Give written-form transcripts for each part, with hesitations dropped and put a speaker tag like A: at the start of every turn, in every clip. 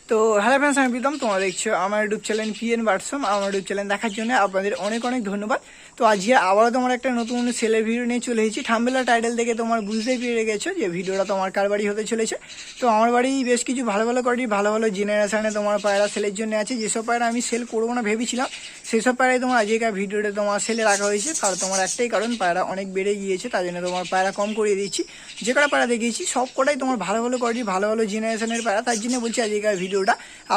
A: তো hello friends, আমি প্রীতম। তোমরা দেখছো আমার ইউটিউব চ্যানেল পিএন বাটসম। আমার ইউটিউব চ্যানেল দেখার জন্য আপনাদের অনেক অনেক ধন্যবাদ। তো আজকে আবারও তোমার একটা নতুন সেলের ভিডিও নিয়ে চলে এসেছি। থাম্বনেল টাইটেল দেখে তোমার বুঝতেই পেরে গেছো যে ভিডিওটা তোমার কার বাড়ি হতে চলেছে। তো আমার বাড়ি বেশ কিছু ভালো ভালো কোয়ালিটি ভালো ভালো জেনারেশনে তোমার পায়রা সেলের জন্য আছে। যেসব পায়রা আমি সেল করবো না ভেবেছিলাম, সেসব পায়রাই তোমার আজকের ভিডিওতে তোমার সেলে রাখা হয়েছে। তার তোমার একটাই কারণ, পায়রা অনেক বেড়ে গিয়েছে, তার জন্য তোমার পায়রা কম করিয়ে দিচ্ছি। যে কটা পায়রা দেখিয়েছি সব কটাই তোমার ভালো ভালো কোয়ালিটি ভালো ভালো জেনারেশনের পায়রা। তার জন্য বলছি আজকের ভিডিওটা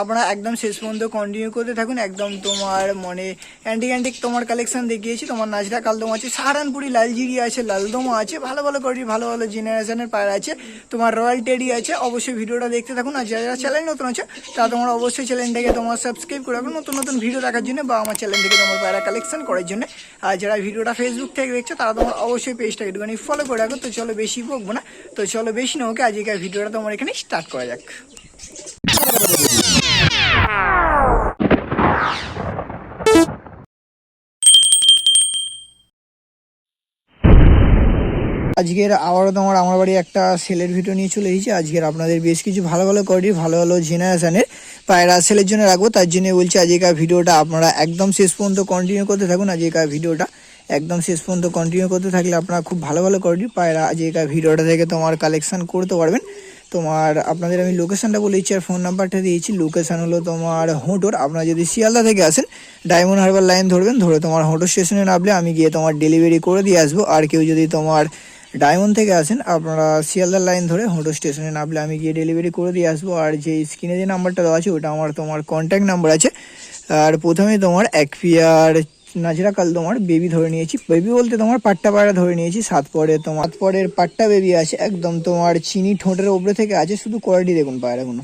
A: আপনারা একদম শেষ পর্যন্ত কন্টিনিউ করতে থাকুন। একদম তোমার মনে অ্যান্টিক তোমার কালেকশন দেখিয়েছি। তোমার নাজরা কালদম আছে, সাহারানপুরি লালজিরি আছে, লালদমও আছে, ভালো ভালো কোয়ালিটি ভালো ভালো জেনারেশনের পায়রা আছে। তোমার রয়্যাল টেডি আছে। অবশ্যই ভিডিওটা দেখতে থাকুন। আর যারা চ্যানেল নতুন আছে তারা তোমার অবশ্যই চ্যানেলটাকে তোমার সাবস্ক্রাইব করে রাখুন নতুন নতুন ভিডিও দেখার জন্য বা আমার চ্যানেল থেকে তোমার পায়রা কালেকশন করার জন্য। আর যারা ভিডিওটা ফেসবুক থেকে দেখছো তারা তোমার অবশ্যই পেজটাকে একটুখানি ফলো করে রাখো। তো চলো বেশি বকবো না, তো চলো বেশি না ওকে আজকের ভিডিওটা তোমার এখানে স্টার্ট করা যাক। আজকের আবারও তোমার আমার বাড়ি একটা সেলের ভিডিও নিয়ে চলে এসেছি। আজকের আপনাদের বেশ কিছু ভালো ভালো কোয়ালিটি ভালো ভালো জেনারেশনের পায়রা সেলের জন্য রাখবো। তার জন্য বলছি আজকের ভিডিওটা আপনারা একদম শেষ পর্যন্ত কন্টিনিউ করতে থাকুন। আজকের ভিডিওটা একদম শেষ পর্যন্ত কন্টিনিউ করতে থাকলে আপনারা খুব ভালো ভালো কোয়ালিটি পায়রা আজকের ভিডিওটা থেকে তোমার কালেকশন করতে পারবেন। তোমার আপনাদের আমি লোকেশনটা বলে দিচ্ছি আর ফোন নাম্বারটা দিয়েছি। লোকেশন হলো তোমার হোটোর। আপনারা যদি শিয়ালদা থেকে আসেন ডায়মন্ড হারবার লাইন ধরবেন, ধরে তোমার হোটোর স্টেশনে নামলে আমি গিয়ে তোমার ডেলিভারি করে দিয়ে আসবো। আর কেউ যদি তোমার ডায়মন্ড থেকে আসেন আপনারা শিয়ালদার লাইন ধরে হোটো স্টেশনে নামলে আমি গিয়ে ডেলিভারি করে দিয়ে আসবো। আর যে স্ক্রিনে যে নাম্বারটা দেওয়া আছে ওটা আমার তোমার কন্ট্যাক্ট নাম্বার আছে। আর প্রথমে তোমার এক পিয়ার নাজরা কাল তোমার বেবি ধরে নিয়েছি। বেবি বলতে তোমার পাট্টা পায়রা ধরে নিয়েছি। সাত পরের পাট্টা বেবি আছে, একদম তোমার চিনি ঠোঁটের ওপরে থেকে আছে। শুধু কোয়ালিটি দেখুন পায়রাগুলো।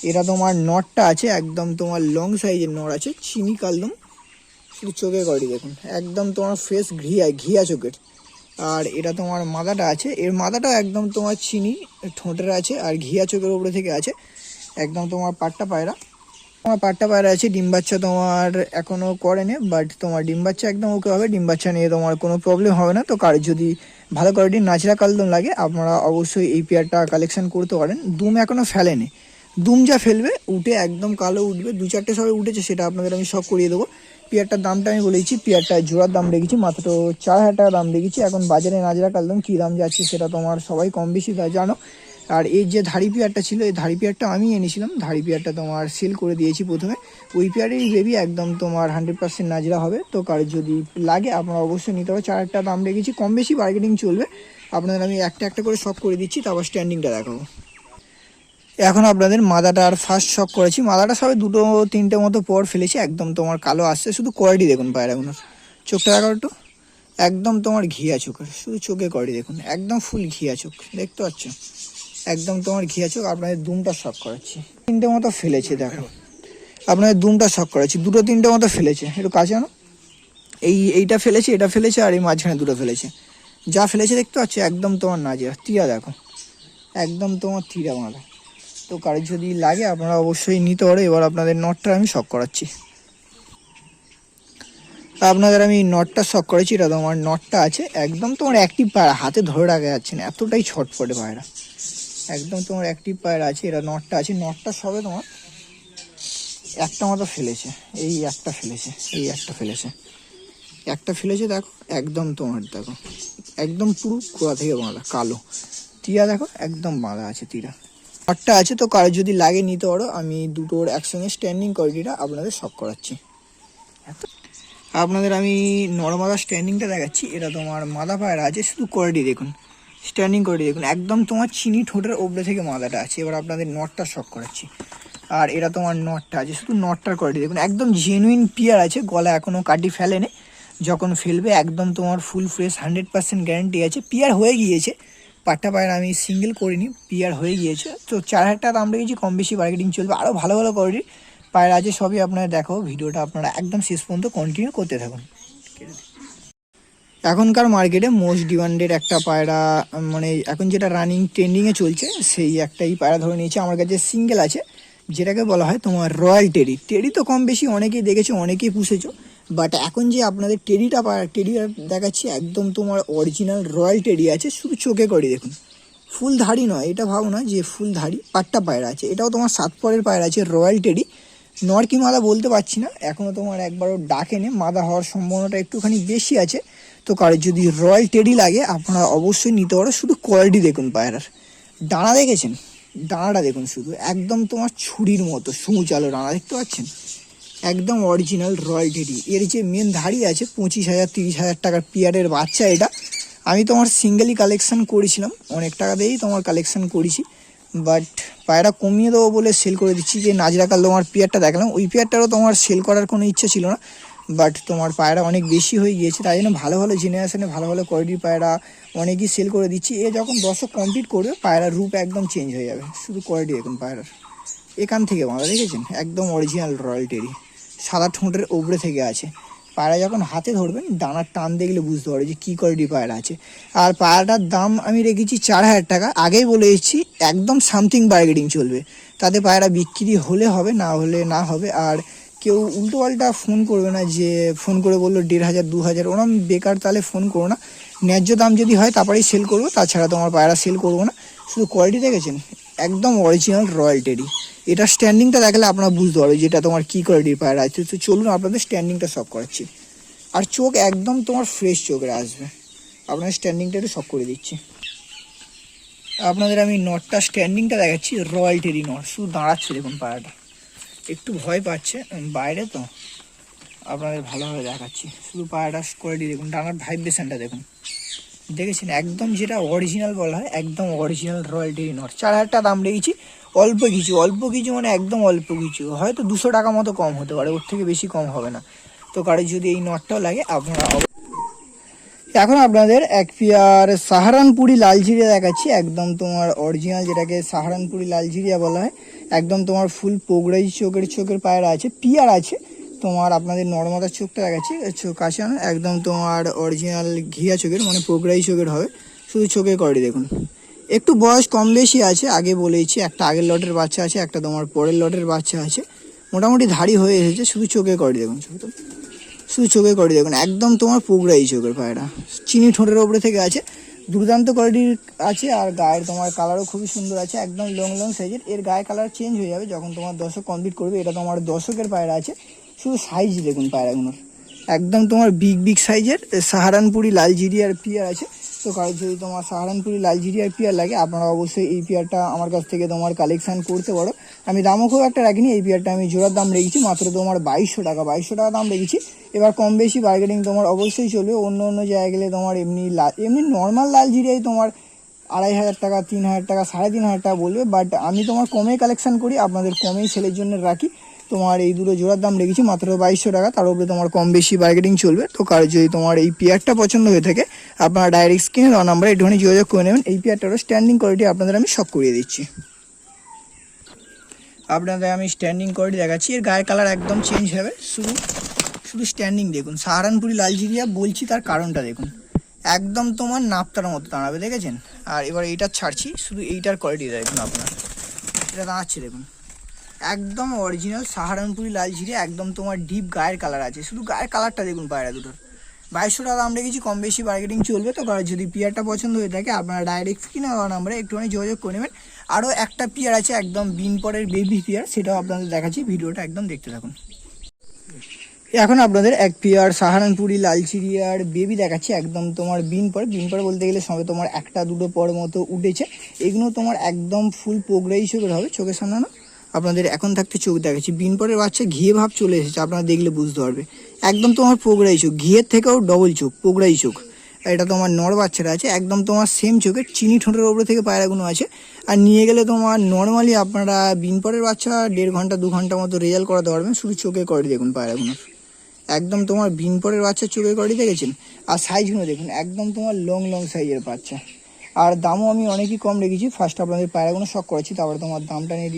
A: এরা তোমার নটটা আছে, একদম তোমার লং সাইজের নট আছে, চিনি কালদম। শুধু চোখের কোয়ালিটি দেখুন, একদম তোমার ফেস ঘিয়া চোখের। আর এটা তোমার মাদাটা আছে, এর মাদাটা একদম তোমার চিনি ঠোঁটের আছে আর ঘিয়া চোখের উপরে থেকে আছে। একদম তোমার পাট্টা পায়রা আছে। ডিম বাচ্চা তোমার এখনো করেনি, বাট তোমার ডিম বাচ্চা একদম ওকে হবে। ডিম বাচ্চা নিয়ে তোমার কোনো প্রবলেম হবে না। তো কার যদি ভালো কোয়ালিটির নাচরা কালদম লাগে আপনারা অবশ্যই এই পেয়ারটা কালেকশন করতে পারেন। দুম এখনো ফেলেনি, দুম যা ফেলবে উঠে একদম কালো উঠবে। দু চারটে সবাই উঠেছে, সেটা আপনাদের আমি সব করিয়ে দেবো। পেয়ারটার দামটা আমি বলেছি, পেয়ারটার জোড়ার দাম রেখেছি মাত্র 4,000 টাকা দাম রেখেছি। এখন বাজারে নাজরা কালদম কী দাম যাচ্ছে সেটা তোমার সবাই কম বেশি তা জানো। আর এই যে ধাড়ি পেয়ারটা ছিল, এই ধাড়ি পেয়ারটা আমি এনেছিলাম। ধাড়ি পেয়ারটা তোমার সেল করে দিয়েছি প্রথমে। ওই পেয়ারের বেবি একদম তোমার 100% নাজরা হবে। তো কার যদি লাগে আপনারা অবশ্যই নিতে হবে। 4,000 টাকা দাম রেখেছি, কম বেশি বার্গেনিং চলবে। আপনাদের আমি একটা একটা করে শখ করে দিচ্ছি, তারপর স্ট্যান্ডিংটা দেখাবো। এখন আপনাদের মাদাটা আর ফার্স্ট শক করেছি। মাদাটা সবে দুটো তিনটে মতো পর ফেলেছি, একদম তোমার কালো আসছে। শুধু কোয়ালিটি দেখুন পায়রাগুলোর। চোখটা দেখাও একটু, একদম তোমার ঘিয়া চোখের। শুধু চোখে কোয়ালিটি দেখুন, একদম ফুল ঘিয়া চোখ, দেখতে পাচ্ছ? একদম তোমার ঘিয়া চোখ। আপনাদের দুমটা শক করাচ্ছি। তিনটে মতো ফেলেছে, দেখো আপনাদের দুমটা শক করাচ্ছি। দুটো তিনটে মতো ফেলেছে, একটু কাছে আনো। এইটা ফেলেছে, এটা ফেলেছে, আর এই মাঝখানে দুটো ফেলেছে। যা ফেলেছে দেখতে পাচ্ছ একদম তোমার নাজিয়া। তীরা দেখো, একদম তোমার তীরা মাথা। তো কারোর যদি লাগে আপনারা অবশ্যই নিতে পারো। এবার আপনাদের নটটা আমি শক করাচ্ছি। আপনাদের আমি নটটা শক করেছি। এটা তোমার নটটা আছে, একদম তোমার অ্যাক্টিভ পায়রা, হাতে ধরে রাখা যাচ্ছে না, এতটাই ছটফটে পায়রা। একদম তোমার অ্যাক্টিভ পায়রা আছে। এরা নটটা আছে, নটটা সবে তোমার একটা মতো ফেলেছে। এই একটা ফেলেছে, এই একটা ফেলেছে, একটা ফেলেছে। দেখো একদম তোমার দেখো একদম পুরো কুয়া থেকে বাঁধা কালো। তীরা দেখো একদম বাঁধা আছে তীরা। নটটা আছে। তো কারোর যদি লাগে নিতে পারো। আমি দুটোর একসঙ্গে স্ট্যান্ডিং কোয়ালিটিটা আপনাদের শক করাচ্ছি। আপনাদের আমি নরমাদা স্ট্যান্ডিংটা দেখাচ্ছি। এটা তোমার মাদা পায়রা আছে, শুধু কোয়ালিটি দেখুন, স্ট্যান্ডিং কোয়ালিটি দেখুন। একদম তোমার চিনি ঠোঁটের ওপরে থেকে মাদাটা আছে। এবার আপনাদের নটটা শক করাচ্ছি। আর এটা তোমার নটটা আছে, শুধু নটটার কোয়ালিটি দেখুন, একদম জেনুইন পিয়ার আছে। গলা এখনও কাটি ফেলেনি, যখন ফেলবে একদম তোমার ফুল ফ্রেশ 100% গ্যারান্টি আছে। পিয়ার হয়ে গিয়েছে, পাট্টা পায়রা আমি সিঙ্গেল করিনি, পিয়ার হয়ে গিয়েছে। তো 4,000 টাকা দাম রেখেছি, কম বেশি বার্গেনিং চলবে। আরও ভালো ভালো কোয়ালিটির পায়রা আছে, সবই আপনারা দেখো। ভিডিওটা আপনারা একদম শেষ পর্যন্ত কন্টিনিউ করতে থাকুন। এখনকার মার্কেটে মোস্ট ডিমান্ডেড একটা পায়রা, মানে এখন যেটা রানিং ট্রেন্ডিংয়ে চলছে, সেই একটাই পায়রা ধরে নিয়েছে। আমার কাছে সিঙ্গেল আছে, যেটাকে বলা হয় তোমার রয়্যাল টেডি। টেডি তো কম বেশি অনেকেই দেখেছো, অনেকেই পুষেছো, বাট এখন যে আপনাদের টেডি দেখাচ্ছি, একদম তোমার অরিজিনাল রয়্যাল টেডি আছে। শুধু চোখে করে দেখুন, ফুল ধাড়ি নয়, এটা ভাবো না যে ফুল ধাড়ি, পাট্টা পায়রা আছে। এটাও তোমার 7 পরের পায়রা আছে, রয়্যাল টেডি। নর কি মাদা বলতে পারছি না, এখনও তোমার একবারও ডাকেনি, মাদা হওয়ার সম্ভাবনাটা একটুখানি বেশি আছে। তো কারোর যদি রয়্যাল টেডি লাগে আপনারা অবশ্যই নিতে পারো। শুধু কোয়ালিটি দেখুন পায়রার, ডানা দেখেছেন, ডানাটা দেখুন শুধু, একদম তোমার ছুরির মতো সুচালো ডানা, দেখতে পাচ্ছেন, একদম অরিজিনাল রয়্যাল টেডি। এর যে মেন ধাড়ি আছে 25,000 30,000 টাকার পিয়ারের বাচ্চা এটা। আমি তোমার সিঙ্গেলই কালেকশন করেছিলাম, অনেক টাকা দিয়েই তোমার কালেকশন করেছি, বাট পায়রা কমিয়ে দেবো বলে সেল করে দিচ্ছি। যে নাজরাকাল তোমার পিয়ারটা দেখলাম, ওই পিয়ারটারও তোমার সেল করার কোনো ইচ্ছা ছিল না, বাট তোমার পায়রা অনেক বেশি হয়ে গিয়েছে, তাই জন্য ভালো ভালো জেনারেশনে ভালো ভালো কোয়ালিটির পায়রা অনেকই সেল করে দিচ্ছি। এ যখন দশক কমপ্লিট করবে পায়রার রূপ একদম চেঞ্জ হয়ে যাবে। শুধু কোয়ালিটি দেখুন পায়রার, এখান থেকে বাঁধা দেখেছেন, একদম অরিজিনাল রয়্যাল টেডি, সাদা ঠোঁটের ওপরে থেকে আছে। পায়রা যখন হাতে ধরবেন ডানার টান দেখলে বুঝতে পারবে যে কী কোয়ালিটি পায়রা আছে। আর পায়রাটার দাম আমি রেখেছি 4,000 টাকা। আগেই বলে এসেছি একদম সামথিং বার্গেনিং চলবে, তাতে পায়রা বিক্রি হলে হবে, না হলে না হবে। আর কেউ উল্টোপাল্টা ফোন করবে না, যে ফোন করে বললো 1,500 2,000, ওরম বেকার তাহলে ফোন করো না। ন্যায্য দাম যদি হয় তারপরেই সেল করবো, তাছাড়া তোমার পায়রা সেল করবো না। শুধু কোয়ালিটি দেখেছেন, একদম অরিজিনাল রয়্যাল টেডি। এটা স্ট্যান্ডিংটা দেখলে আপনারা বুঝতে পারবে যেটা তোমার কী কোয়ালিটির পায়রা আছে। তো চলুন আপনাদের স্ট্যান্ডিংটা সব করাচ্ছি। আর চোখ একদম তোমার ফ্রেশ চোখের আসবে, আপনাদের স্ট্যান্ডিংটা একটু সব করে দিচ্ছি। আপনাদের আমি নটটা স্ট্যান্ডিংটা দেখাচ্ছি, রয়্যাল টেডি নট, শুধু দাঁড়াচ্ছে দেখুন পায়রাটা, একটু ভয় পাচ্ছে বাইরে তো, আপনাদের ভালোভাবে দেখাচ্ছি। শুধু পায়রাটার কোয়ালিটি দেখুন, ডানার ভাইব্রেশনটা দেখুন, দেখেছেন, একদম যেটা অরিজিনাল বলা হয়, একদম অরিজিনাল রয়্যাল টেডি নট। 4,000 টাকা দাম রেখেছি। অল্প কিছু, অল্প কিছু মানে একদম অল্প কিছু, হয়তো 200 টাকা মতো কম হতে পারে, ওর থেকে বেশি কম হবে না। তো কারো যদি এই নটটাও লাগে আপনারা। এখন আপনাদের এক পেয়ার সাহারানপুরি লালজিরিয়া দেখাচ্ছি, একদম তোমার অরিজিনাল, যেটাকে সাহারানপুরি লালজিরিয়া বলা হয়। একদম তোমার ফুল পোগরাই চোখের পায়রা আছে, পিয়ার আছে তোমার। আপনাদের নর্মাদার চোখটা দেখাচ্ছি, চোখ আছে না, একদম তোমার অরিজিনাল ঘিয়া চোখের, মানে পোগরাই চোখের হবে। শুধু চোখে করে দেখুন, একটু বয়স কম বেশি আছে, আগে বলেছি, একটা আগের লটের বাচ্চা আছে, একটা তোমার পরের লটের বাচ্চা আছে, মোটামুটি ধাড়ি হয়ে এসেছে। শুধু চোখে করে দেখুন, শুধু চোখে করে দেখুন, একদম তোমার পোগরাই চোখের পায়রা, চিনি ঠোঁটের ওপরে থেকে আছে, দুর্দান্ত কোয়ালিটির আছে। আর গায়ের তোমার কালারও খুবই সুন্দর আছে, একদম লং লং সাইজের। এর গায়ে কালার চেঞ্জ হয়ে যাবে যখন তোমার দশক কমপ্লিট করবে। এটা তোমার দশকের পায়রা আছে, শুধু সাইজ দেখুন পায়রাগুলোর, একদম তোমার বিগ সাইজের সাহারানপুরি লালজিরিয়ার পিয়ার আছে। তো কারো যদি তোমার সাহারানপুরি লালজিরিয়ার পিয়ার লাগে আপনারা অবশ্যই এই পিয়ারটা আমার কাছ থেকে তোমার কালেকশান করতে পারো। আমি দামও খুব একটা রাখিনি, এই পিয়ারটা আমি জোড়ার দাম রেখেছি মাত্র তোমার 2,200 টাকা, 2,200 টাকা দাম রেখেছি। এবার কম বেশি বার্গেনিং তোমার অবশ্যই চলবে। অন্য জায়গায় গেলে তোমার এমনি নর্মাল লালজিরিয়াই তোমার 2,500 টাকা 3,000 টাকা 3,500 টাকা বলবে, বাট আমি তোমার কমেই কালেকশান করি, আপনাদের কমেই সেলের জন্য রাখি। তোমার এই দুটো জোড়ার দাম রেখেছি মাত্র 2,200 টাকা, তার উপরে তোমার কম বেশি বার্গেনিং চলবে। তো কারো যদি তোমার এই পেয়ারটা পছন্দ হয়ে থাকে আপনারা ডাইরেক্ট স্ক্রিনে দেওয়া নাম্বারে একটুখানি যোগাযোগ করে নেবেন। এই পেয়ারটারও স্ট্যান্ডিং কোয়ালিটি আপনাদের আমি সব করিয়ে দিচ্ছি। আপনাদের আমি স্ট্যান্ডিং কোয়ালিটি দেখাচ্ছি, এর গায়ের কালার একদম চেঞ্জ হবে। শুধু স্ট্যান্ডিং দেখুন, সাহারানপুরি লালজিরিয়া বলছি তার কারণটা দেখুন, একদম তোমার নাপতার মতো দাঁড়াবে, দেখেছেন। আর এবার এইটা ছাড়ছি, শুধু এইটার কোয়ালিটি দেখুন, আপনার এটা দাঁড়াচ্ছে দেখুন, একদম অরিজিনাল সাহারানপুরি লালজিরিয়া, একদম তোমার ডিপ গায়ের কালার আছে। শুধু গায়ের কালারটা দেখুন পায়রা দুটোর। 2,200 টাকা দাম রেখেছি, কম বেশি বার্গেনিং চলবে। তো যদি পিয়ারটা পছন্দ হয়ে থাকে আপনারা ডাইরেক্ট স্ক্রিনে দেওয়া নাম্বারে একটুখানি যোগাযোগ করে নেবেন। আরও একটা পিয়ার আছে একদম বিনপরের বেবি পিয়ার, সেটাও আপনাদের দেখাচ্ছি, ভিডিওটা একদম দেখতে থাকুন। এখন আপনাদের এক পেয়ার সাহারানপুরি লালচিরিয়ার বেবি দেখাচ্ছি, একদম তোমার বিনপর বলতে গেলে সবে তোমার একটা দুটো পর মতো উঠেছে। এগুলো তোমার একদম ফুল পোগরাই চোখের হবে, চোখের সামনে না আপনাদের এখন থাকতে চোখ দেখাচ্ছি। বিনপরের বাচ্চা ঘিয়ে ভাব চলে এসেছে, আপনারা দেখলে বুঝতে পারবে, একদম তোমার পোগরাই চোখ, ঘিয়ের থেকেও ডবল চোখ, পোগরাই চোখ। এটা তোমার নর বাচ্চারা আছে, একদম তোমার সেম চোখের, চিনি ঠোঁটের ওপরে থেকে পায়রাগুলো আছে। আর নিয়ে গেলে তোমার নর্মালি আপনারা বিনপরের বাচ্চা 1.5 ঘন্টা 2 ঘন্টা মতো রেজাল্ট করাতে পারবেন। শুধু চোখে করে দেখুন পায়রাগুলোর, একদম তোমার বিনপরের বাচ্চার চোখে করে দেখেছেন। আর সাইজগুলো দেখুন, একদম তোমার লং সাইজের বাচ্চা। আর দামও আমি অনেকই কম রেখেছি। ফার্স্ট আপনাদের পায়রাগুলো শখ করেছি, তারপরে তোমার দামটা নিয়ে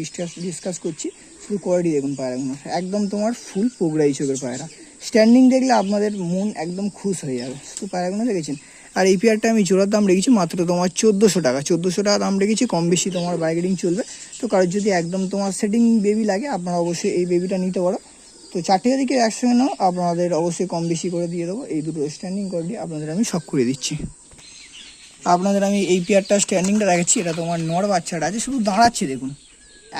A: ডিসকাস করছি। শুধু কোয়ালিটি দেখুন পায়রাগুলো, একদম তোমার ফুল পোগরাই চোখের পায়রা। স্ট্যান্ডিং দেখলে আপনাদের মন একদম খুশ হয়ে যাবে। শুধু পায়রাগুলো দেখেছেন। আর এই পেয়ারটা আমি জোড়ার দাম রেখেছি মাত্র তোমার 1,400 টাকা, 1,400 টাকা দাম রেখেছি, কম বেশি তোমার বার্গেনিং চলবে। তো কারোর যদি একদম তোমার সেটিং বেবি লাগে আপনারা অবশ্যই এই বেবিটা নিতে পারো। তো 4টে দিকে একসঙ্গে নাও, আপনাদের অবশ্যই কম বেশি করে দিয়ে দেবো। এই দুটো স্ট্যান্ডিং কোয়ালিটি আপনাদের আমি সব করে দিচ্ছি। আপনাদের আমি এই পেয়ারটা স্ট্যান্ডিংটা দেখাচ্ছি। এটা তোমার নর বাচ্চাটা আছে, শুধু দাঁড়াচ্ছে দেখুন,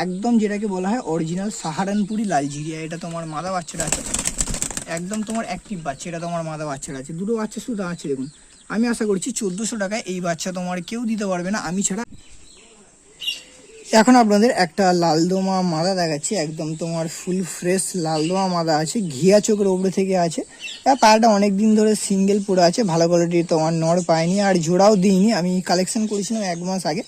A: একদম যেটাকে বলা হয় অরিজিনাল সাহারানপুরি লালজিরিয়া। এটা তোমার মাদা বাচ্চাটা আছে, একদম তোমার অ্যাক্টিভ বাচ্চা। এটা তোমার মাদা বাচ্চাটা আছে, দুটো বাচ্চা শুধু দাঁড়াচ্ছে দেখুন। আমি আশা করছি 1400 টাকায় এই বাচ্চা তোমার কেউ দিতে পারবে না আমি ছাড়া। এখন আপনাদের একটা লালদোমা মাদা দেখাচ্ছি, একদম তোমার ফুল ফ্রেশ লালদোমা মাদা আছে, ঘিয়া চোখের ওপরে থেকে আছে। পায়রাটা অনেক দিন ধরে সিঙ্গেল পড়ে আছে, ভালো কোয়ালিটির তোমার নর পায়নি আর জোড়াও দিইনি। আমি কালেকশন করেছিলাম 1 মাস আগে,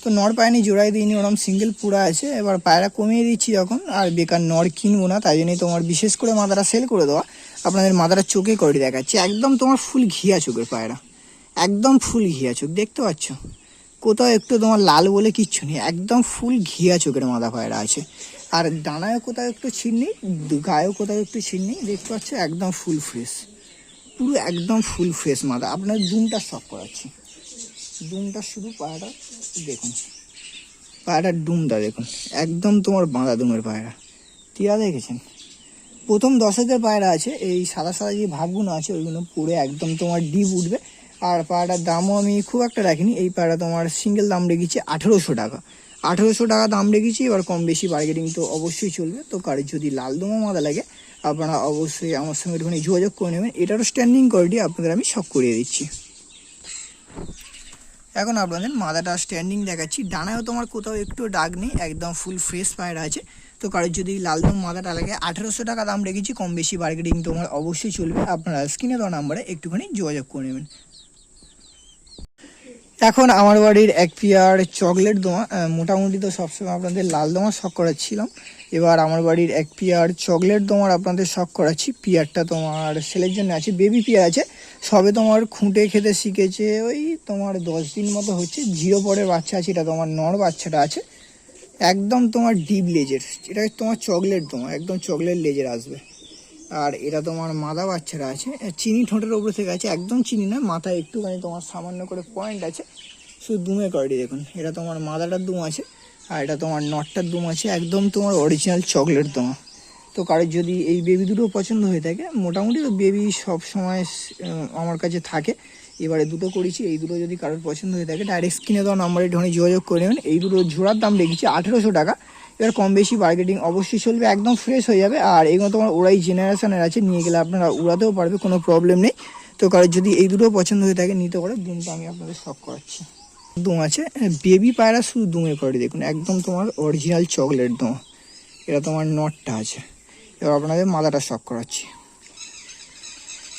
A: তো নর পায়নি, জোড়াই দিইনি, ওরকম সিঙ্গেল পুরা আছে। এবার পায়রা কমিয়ে দিচ্ছি যখন, আর বেকার নর কিনবো না, তাই জন্যই তোমার বিশেষ করে মাদাটা সেল করে দেওয়া। আপনাদের মাদাটা চোখে করে দেখাচ্ছি, একদম তোমার ফুল ঘিয়া চোখের পায়রা, একদম ফুল ঘিয়া চোখ, দেখতে পাচ্ছ? কোথাও একটু তোমার লাল বলে কিচ্ছু নেই, একদম ফুল ঘিয়া চোখের মাদা পায়রা আছে। আর ডানায় কোথাও একটু ছিট নেই, গায়েও কোথাও একটু ছিট নেই, দেখতে পাচ্ছ? একদম ফুল ফ্রেশ, পুরো একদম ফুল ফ্রেশ মাদা। আপনার দুমটা শখ করাচ্ছি, দুমটা শুধু পায়রাটা দেখুন, পায়রার ডুমটা দেখুন, একদম তোমার বাঁধা দুমের পায়রা। টিয়া দেখেছেন? প্রথম 10 পায়রা আছে, এই সাদা সাদা যে ভাবগুলো আছে ওইগুলো পরে একদম তোমার ডিপ উঠবে। আর পায়রাটার দামও আমি খুব একটা রাখিনি, এই পায়রা তোমার সিঙ্গেল দাম রেখেছি 1800 টাকা, 1800 টাকা দাম রেখেছি। এবার কম বেশি বার্গেনিং তো অবশ্যই চলবে। তো কারোর যদি লালদোমা মাদা লাগে আপনারা অবশ্যই আমার সঙ্গে একটুখানি যোগাযোগ করে নেবেন। এটারও স্ট্যান্ডিং কোয়ালিটি আপনাদের আমি শখ করিয়ে দিচ্ছি। এখন আপনাদের মাদাটা স্ট্যান্ডিং দেখাচ্ছি, ডানায়ও তোমার কোথাও একটু দাগ নেই, একদম ফুল ফ্রেশ পায়রা আছে। তো কারোর যদি লালদম মাদাটা লাগে 1800 টাকা দাম রেখেছি, কম বেশি বার্গেনিং তোমার অবশ্যই চলবে। আপনারা স্ক্রিনে দেওয়া নাম্বারে একটুখানি যোগাযোগ করে নেবেন। এখন আমার বাড়ির এক পেয়ার চকলেট দোমা, মোটামুটি তো সবসময় আপনাদের লাল দোমা শখ করাচ্ছিলাম, এবার আমার বাড়ির এক পেয়ার চকলেট দোমার আপনাদের শখ করাচ্ছি। পেয়ারটা তোমার সেলের জন্য আছে, বেবি পেয়ার আছে, সবে তোমার খুঁটে খেতে শিখেছে, ওই তোমার 10 দিন মতো হচ্ছে, 0 পরের বাচ্চা আছে। এটা তোমার নর বাচ্চাটা আছে, একদম তোমার ডিপ লেজের, এটা তোমার চকলেট দোমা, একদম চকলেট লেজের আসবে। আর এটা তোমার মাদা বাচ্চারা আছে, চিনি ঠোঁটের ওপরে থেকে আছে, একদম চিনি না, মাথায় একটুখানি তোমার সামান্য করে পয়েন্ট আছে, শুধু দুমে কোয়ালিটি দেখুন। এটা তোমার মাদাটার দুম আছে, আর এটা তোমার নটটার দুম আছে, একদম তোমার অরিজিনাল চকলেট দোমা। তো কারোর যদি এই বেবি দুটো পছন্দ হয়ে থাকে, মোটামুটি তো বেবি সব সময় আমার কাছে থাকে, এবারে দুটো করেছি, এই দুটো যদি কারোর পছন্দ হয়ে থাকে ডাইরেক্ট স্ক্রিনে দেওয়া নাম্বারে ঢোনে যোগাযোগ করে নেবেন। এই দুটো জোড়ার দাম রেখেছি 1800 টাকা, এবার কম বেশি বার্গেটিং অবশ্যই চলবে, একদম ফ্রেশ হয়ে যাবে। আর এগুলো তোমার ওরাই জেনারেশনের আছে, নিয়ে গেলে আপনারা উড়াতেও পারবে, কোনো প্রবলেম নেই। তো কারোর যদি এই দুটো পছন্দ হয়ে থাকে নিতে পারে, দুমটা আমি আপনাদের শখ করাচ্ছি। দুম আছে, বেবি পায়রা শুধু দুমে করে দেখুন, একদম তোমার অরিজিনাল চকলেট দোম। এটা তোমার নটটা আছে, এবার আপনাদের মাদাটা শখ করাচ্ছি।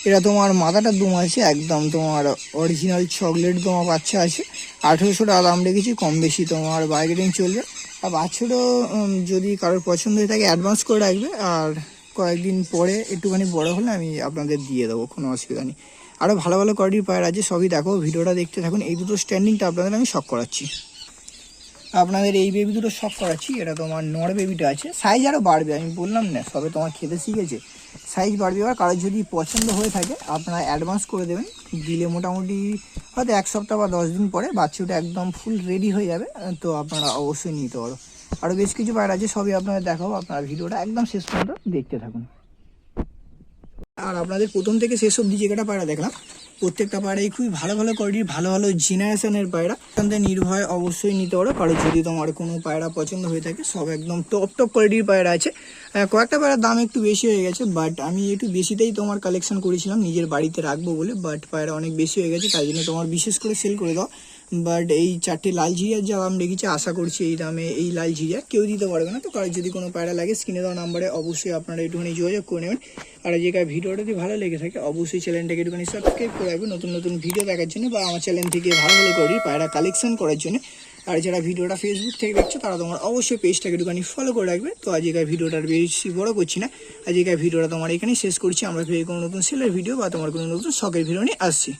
A: এটা তোমার মাদাটা দুম আছে, একদম তোমার অরিজিনাল চকলেট দোমা বাচ্চা আছে, 1800 টাকা দাম রেখেছি, কম বেশি তোমার বার্গেনিং চলবে। আর বাচ্চাটাও যদি কারোর পছন্দ হয়ে থাকে অ্যাডভান্স করে রাখবে, আর কয়েকদিন পরে একটুখানি বড় হলে আমি আপনাদের দিয়ে দেবো, কোনো অসুবিধা নেই। আরও ভালো ভালো কোয়ালিটির পায়রা আছে, সবই দেখো, ভিডিওটা দেখতে থাকুন। এই দুটো স্ট্যান্ডিংটা আপনাদের আমি শখ করাচ্ছি, আপনাদের এই বেবি দুটো শখ করাচ্ছি। এটা তোমার নর বেবিটা আছে, সাইজ আরও বাড়বে, আমি বললাম না সবে তোমার খেতে শিখেছে, সাইজ বাড়বে। আর কারোর যদি পছন্দ হয়ে থাকে আপনারা অ্যাডভান্স করে দেবেন, দিলে মোটামুটি হয়তো 1 সপ্তাহ বা 10 দিন পরে বাচ্চাটা একদম ফুল রেডি হয়ে যাবে, তো আপনারা অবশ্যই নিতে পারো। আরও বেশ কিছু পায়রা আছে, সবই আপনাদের দেখাবো, আপনারা ভিডিওটা একদম শেষ পর্যন্ত দেখতে থাকুন। আর আপনাদের প্রথম থেকে শেষ অবধি যে কটা পায়রা দেখলাম, প্রত্যেকটা পায়রাই খুবই ভালো ভালো কোয়ালিটির, ভালো ভালো জেনারেশনের পায়রা, এখান থেকে নির্ভয় অবশ্যই নিতে পারো। কারণ যদি তোমার কোনো পায়রা পছন্দ হয়ে থাকে, সব একদম টপ টপ কোয়ালিটির পায়রা আছে। কয়েকটা পায়রার দাম একটু বেশি হয়ে গেছে, বাট আমি একটু বেশিতেই তোমার কালেকশন করেছিলাম নিজের বাড়িতে রাখবো বলে, বাট পায়রা অনেক বেশি হয়ে গেছে, তাই জন্য তোমার বিশেষ করে সেল করে দাও। বাট এই 4টে লাল ঝিরিয়ার যা দাম রেখেছি, আশা করছি এই দামে এই লাল ঝিরিয়া কেউ দিতে পারবে না। তো কারোর যদি কোনো পায়রা লাগে স্ক্রিনে দেওয়া নাম্বারে অবশ্যই আপনারা একটুখানি যোগাযোগ করে নেবেন। আর যে ভিডিওটা যদি ভালো লেগে থাকে অবশ্যই চ্যানেলটাকে একটুখানি সাবস্ক্রাইব করে রাখবেন নতুন নতুন ভিডিও দেখার জন্য, বা আমার চ্যানেল থেকে ভালো ভালো করে পায়রা কালেকশন করার জন্য। আর যারা ভিডিওটা ফেসবুক থেকে দেখছো তারা তোমার অবশ্যই পেজটাকে একটুখানি ফলো করে রাখবে। তো আজকের ভিডিওটার বেশি বড় করছি না, আজকের ভিডিওটা তোমার এখানেই শেষ করছি। আমরা ফের কোনো নতুন সেলের ভিডিও বা তোমার কোনো নতুন শখের ভিডিও নিয়ে আসছি।